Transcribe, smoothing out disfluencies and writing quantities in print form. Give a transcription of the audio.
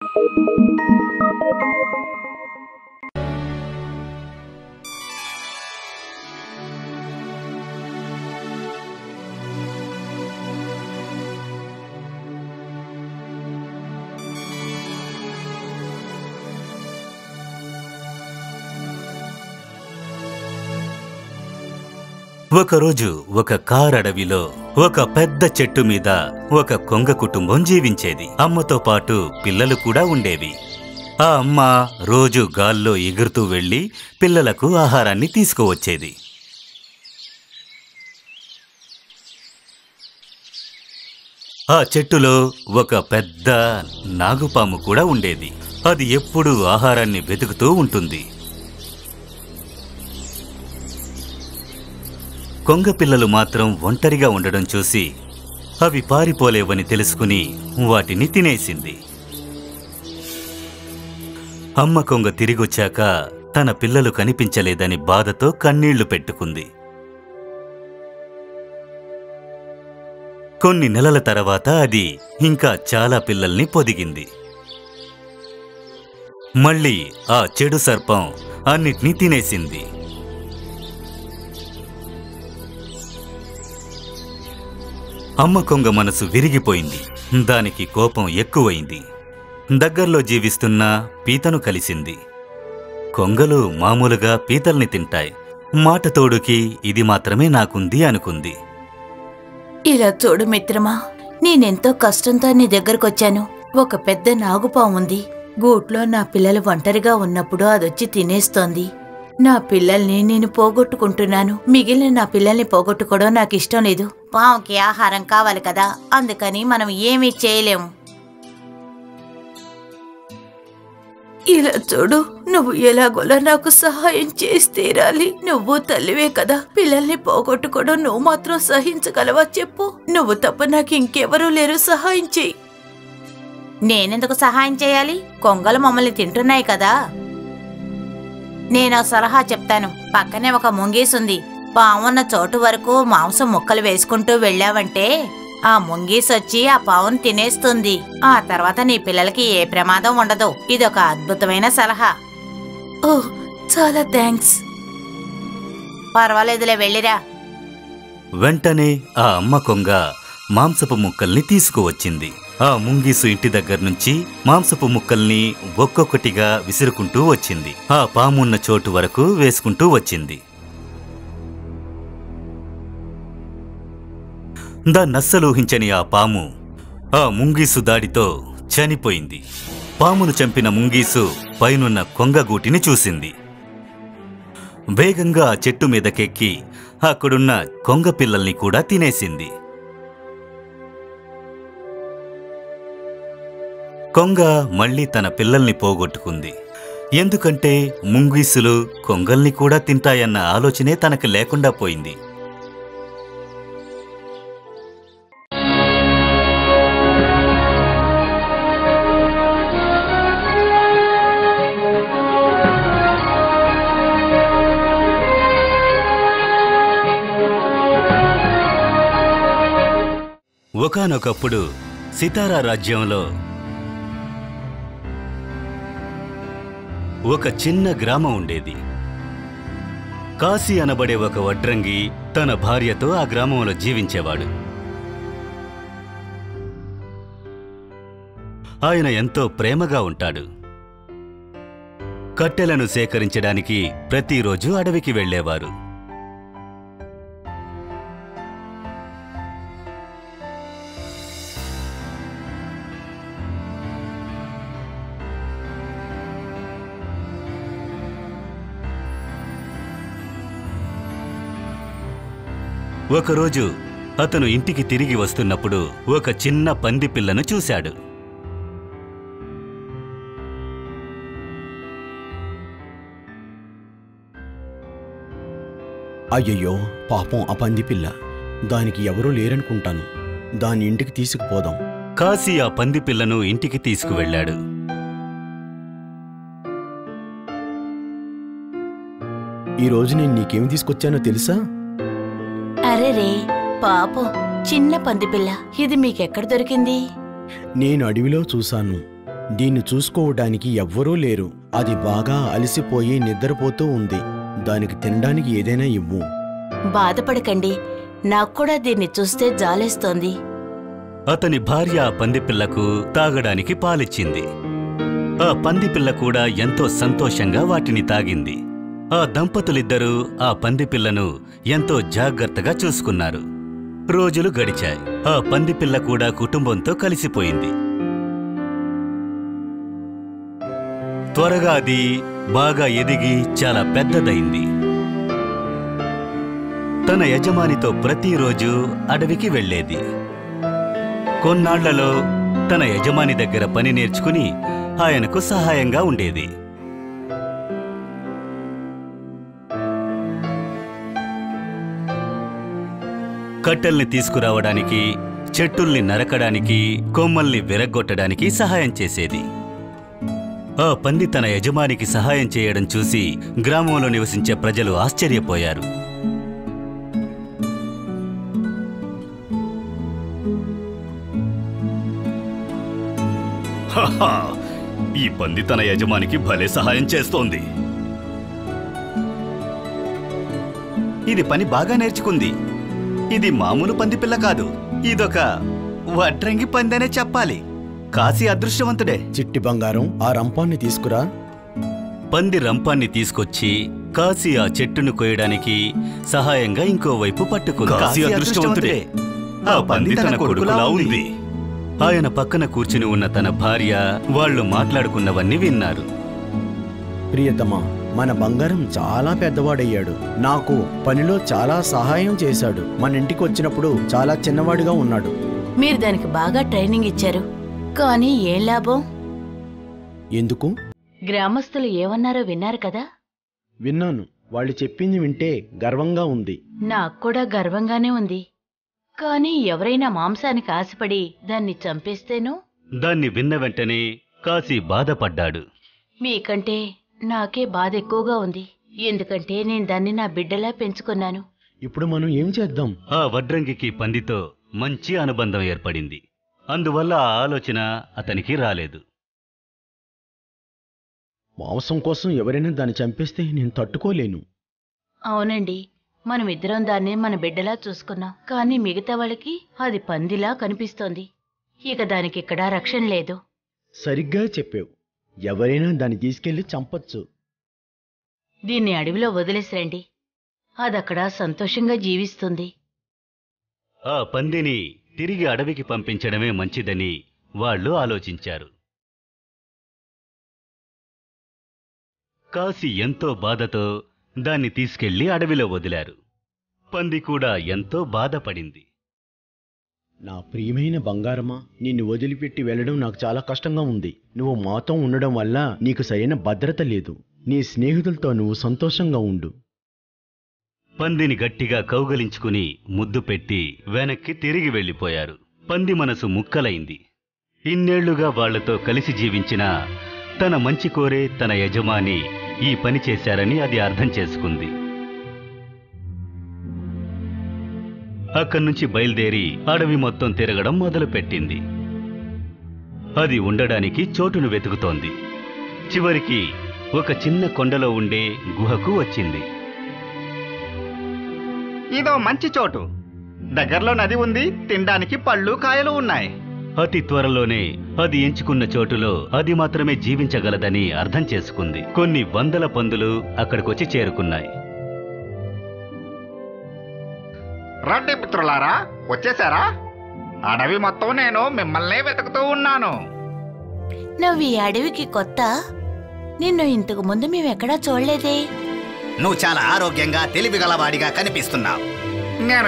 ఒకరోజు ఒక కారడవిలో ఒక పెద్ద చెట్టు మీద ఒక కొంగ కుటుంబం జీవించేది. అమ్మతో పాటు పిల్లలు కూడా ఉండేవి. ఆ అమ్మ రోజు గాల్లో ఎగురుతూ వెళ్లి పిల్లలకు ఆహారాన్ని తీసుకువచ్చేది. ఆ చెట్టులో ఒక పెద్ద నాగుపాము కూడా ఉండేది. అది ఎప్పుడూ ఆహారాన్ని వెతుకుతూ ఉంటుంది. కొంగ పిల్లలు మాత్రం ఒంటరిగా ఉండడం చూసి అవి పారిపోలేవని తెలుసుకుని వాటిని తినేసింది. అమ్మ కొంగ తిరిగొచ్చాక తన పిల్లలు కనిపించలేదని బాధతో కన్నీళ్లు పెట్టుకుంది. కొన్ని నెలల తర్వాత అది ఇంకా చాలా పిల్లల్ని పొదిగింది. మళ్ళీ ఆ చెడు సర్పం అన్నిటినీ తినేసింది. అమ్మ కొంగ మనసు విరిగిపోయింది. దానికి కోపం ఎక్కువైంది. దగ్గర్లో జీవిస్తున్న పీతను కలిసింది. కొంగలు మామూలుగా పీతల్ని తింటాయి. మాట తోడుకి ఇది మాత్రమే నాకుంది అనుకుంది. ఇలా చూడు మిత్రమా, నేనెంతో కష్టంతో నీ దగ్గరకొచ్చాను. ఒక పెద్ద నాగుపాముంది. గూట్లో నా పిల్లలు ఒంటరిగా ఉన్నప్పుడు అదొచ్చి తినేస్తోంది. నా పిల్లల్ని నేను పోగొట్టుకుంటున్నాను. మిగిలిన నా పిల్లల్ని పోగొట్టుకోవడం నాకు ఇష్టం లేదు. పాముకి ఆహారం కావాలి కదా, అందుకని మనం ఏమీ చేయలేము. ఇలా చూడు, నువ్వు ఎలాగోలా నాకు సహాయం చేసి తీరాలి. నువ్వు తల్లివే కదా, పిల్లల్ని పోగొట్టుకోవడం నువ్వు మాత్రం సహించగలవా చెప్పు. నువ్వు తప్ప నాకు ఇంకెవరూ లేరు, సహాయం చెయ్యి. నేనెందుకు సహాయం చేయాలి? కొంగలు మమ్మల్ని తింటున్నాయి కదా. నేను సలహా చెప్తాను. పక్కనే ఒక ముంగీసుంది. పావున్న చోటు వరకు మాంసం ముక్కలు వేసుకుంటూ వెళ్ళావంటే ఆ ముంగీసొచ్చి ఆ పావును తినేస్తుంది. ఆ తర్వాత నీ పిల్లలకి ఏ ప్రమాదం ఉండదు. ఇదొక అద్భుతమైన సలహా. ఓ, చాలా థ్యాంక్స్. పర్వాలేదులే, వెళ్ళిరా. వెంటనే ఆ అమ్మ కొంగ మాంసపు ముక్కల్ని తీసుకువచ్చింది. ఆ ముంగీసు ఇంటి దగ్గర్నుంచి మాంసపు ముక్కల్ని ఒక్కొక్కటిగా విసురుకుంటూ వచ్చింది. ఆ పామున్న చోటు వరకు వేసుకుంటూ వచ్చింది. దాన్నస్సలూహించని ఆ పాము ఆ ముంగీసు దాడితో చనిపోయింది. పామును చంపిన ముంగీసు పైనున్న కొంగగూటిని చూసింది. వేగంగా ఆ చెట్టు మీదకెక్కి అక్కడున్న కొంగ పిల్లల్ని కూడా తినేసింది. కొంగ మళ్లీ తన పిల్లల్ని పోగొట్టుకుంది. ఎందుకంటే ముంగీసులు కొంగల్ని కూడా తింటాయన్న ఆలోచనే తనకు లేకుండా పోయింది. ఒకానొకప్పుడు సితారా రాజ్యంలో ఒక చిన్న గ్రామం ఉండేది. కాశీ అనబడే ఒక వడ్రంగి తన భార్యతో ఆ గ్రామంలో జీవించేవాడు. ఆయన ఎంతో ప్రేమగా ఉంటాడు. కట్టెలను సేకరించడానికి ప్రతిరోజు అడవికి వెళ్లేవారు. ఒకరోజు అతను ఇంటికి తిరిగి వస్తున్నప్పుడు ఒక చిన్న పంది పిల్లను చూశాడు. అయ్యయ్యో, పాపం ఆ పంది పిల్ల. దానికి ఎవరూ లేరనుకుంటాను. దాని ఇంటికి తీసుకుపోదాం. కాశీ ఆ పంది పిల్లను ఇంటికి తీసుకువెళ్ళాడు. ఈరోజు నేను నీకేమి తీసుకొచ్చానో తెలుసా? అరెరే పాపం, చిన్న పందిపిల్ల. ఇది మీకెక్కడ దొరికింది? నేను అడవిలో చూశాను. దీన్ని చూసుకోవడానికి ఎవ్వరూ లేరు. అది బాగా అలసిపోయి నిద్రపోతూ ఉంది. దానికి తినడానికి ఏదైనా ఇవ్వు. బాధపడకండి, నాకు కూడా దీన్ని చూస్తే జాలేస్తోంది. అతని భార్య ఆ పందిపిల్లకు తాగడానికి పాలిచ్చింది. ఆ పందిపిల్ల కూడా ఎంతో సంతోషంగా వాటిని తాగింది. ఆ దంపతులిద్దరూ ఆ పందిపిల్లను ఎంతో జాగ్రత్తగా చూసుకున్నారు. రోజులు గడిచాయి. ఆ పందిపిల్ల కూడా కుటుంబంతో కలిసిపోయింది. త్వరగా అది బాగా ఎదిగి చాలా పెద్దదైంది. తన యజమానితో ప్రతిరోజు అడవికి వెళ్ళేది. కొన్నాళ్లలో తన యజమాని దగ్గర పని నేర్చుకుని ఆయనకు సహాయంగా ఉండేది. కట్టెల్ని తీసుకురావడానికి, చెట్టుల్ని నరకడానికి, కొమ్మల్ని విరగ్గొట్టడానికి సహాయం చేసేది. ఆ పంది తన యజమానికి సహాయం చేయడం చూసి గ్రామంలో నివసించే ప్రజలు ఆశ్చర్యపోయారు. ఈ పంది తన యజమానికి భలే సహాయం చేస్తోంది. ఇది పని బాగా నేర్చుకుంది. ఇది మామూలు పందిపిల్ల కాదు, ఇదొక వడ్రంగి పందనే చెప్పాలి. కాశీ అదృష్టవంతుడే. చిట్టి బంగారం, ఆ రంపాన్ని తీసుకురా. పంది రంపాన్ని తీసుకొచ్చి కాశీ ఆ చెట్టును కోయడానికి సహాయంగా ఇంకోవైపు పట్టుకుంది. కాశీ అదృష్టవంతుడే. ఆ పంది తన కొడుకులా ఉంది. ఆయన పక్కన కూర్చుని ఉన్న తన భార్య వాళ్ళు మాట్లాడుకున్నవన్నీ విన్నారు. ప్రియతమా, మన బంగారం చాలా పెద్దవాడయ్యాడు. నాకు పనిలో చాలా సహాయం చేశాడు. మన ఇంటికి వచ్చినప్పుడు చాలా చిన్నవాడిగా ఉన్నాడు. మీరు దానికి బాగా ట్రైనింగ్ ఇచ్చారు, కానీ ఏం లాభం? ఎందుకు? గ్రామస్తులు ఏమన్నారో విన్నారు కదా? విన్నాను. వాళ్ళు చెప్పింది వింటే గర్వంగా ఉంది. నాకు కూడా గర్వంగానే ఉంది. కానీ ఎవరైనా మాంసానికి ఆశపడి దాన్ని చంపేస్తేనో? దాన్ని విన్న వెంటనే కాశీ బాధపడ్డాడు. మీకంటే నాకే బాధ ఎక్కువగా ఉంది. ఎందుకంటే నేను దాన్ని నా బిడ్డలా పెంచుకున్నాను. ఇప్పుడు మనం ఏం చేద్దాం? ఆ వడ్రంగికి పందితో మంచి అనుబంధం ఏర్పడింది. అందువల్ల ఆ ఆలోచన అతనికి రాలేదు. మాంసం కోసం ఎవరైనా దాన్ని చంపేస్తే నేను తట్టుకోలేను. అవునండి, మనమిద్దరం దాన్ని మన బిడ్డలా చూసుకున్నాం. కానీ మిగతా వాళ్ళకి అది పందిలా కనిపిస్తోంది. ఇక దానికిక్కడా రక్షణ లేదు. సరిగ్గా చెప్పావు. ఎవరైనా దాన్ని తీసుకెళ్లి చంపొచ్చు. దీన్ని అడవిలో వదిలేసిరండి. అదక్కడ సంతోషంగా జీవిస్తుంది. ఆ పందిని తిరిగి అడవికి పంపించడమే మంచిదని వాళ్ళు ఆలోచించారు. కాశీ ఎంతో బాధతో దాన్ని తీసుకెళ్లి అడవిలో వదిలారు. పంది కూడా ఎంతో బాధపడింది. నా ప్రియమైన బంగారమా, నిన్ను వదిలిపెట్టి వెళ్ళడం నాకు చాలా కష్టంగా ఉంది. నువ్వు మాతో ఉండడం వల్ల నీకు సరైన భద్రత లేదు. నీ స్నేహితులతో నువ్వు సంతోషంగా ఉండు. పందిని గట్టిగా కౌగలించుకుని ముద్దు పెట్టి వెనక్కి తిరిగి వెళ్ళిపోయారు. పంది మనసు ముక్కలైంది. ఇన్నేళ్లుగా వాళ్లతో కలిసి జీవించిన తన మంచి కోరే తన యజమాని ఈ పని చేశారని అది అర్థం చేసుకుంది. అక్కడ్నుంచి బయలుదేరి అడవి మొత్తం తిరగడం మొదలుపెట్టింది. అది ఉండడానికి చోటును వెతుకుతోంది. చివరికి ఒక చిన్న కొండలో ఉండే గుహకు వచ్చింది. ఇదో మంచి చోటు. దగ్గరలో నది ఉంది, తినడానికి పళ్ళు కాయలు ఉన్నాయి. అతి త్వరలోనే అది ఎంచుకున్న చోటులో అది మాత్రమే జీవించగలదని అర్థం చేసుకుంది. కొన్ని వందల పందులు అక్కడికొచ్చి చేరుకున్నాయి. రండి మిత్రులారా, వచ్చేసారా? అడవి మొత్తం నేను మిమ్మల్నే వెతుకుతూ ఉన్నాను. నువ్వు ఈ అడవికి కొత్త? నిన్ను ఇంతకు ముందు మేమెక్కడా చూడలేదే. నువ్వు చాలా ఆరోగ్యంగా తెలివిగలవాడిగా కనిపిస్తున్నావు. నేను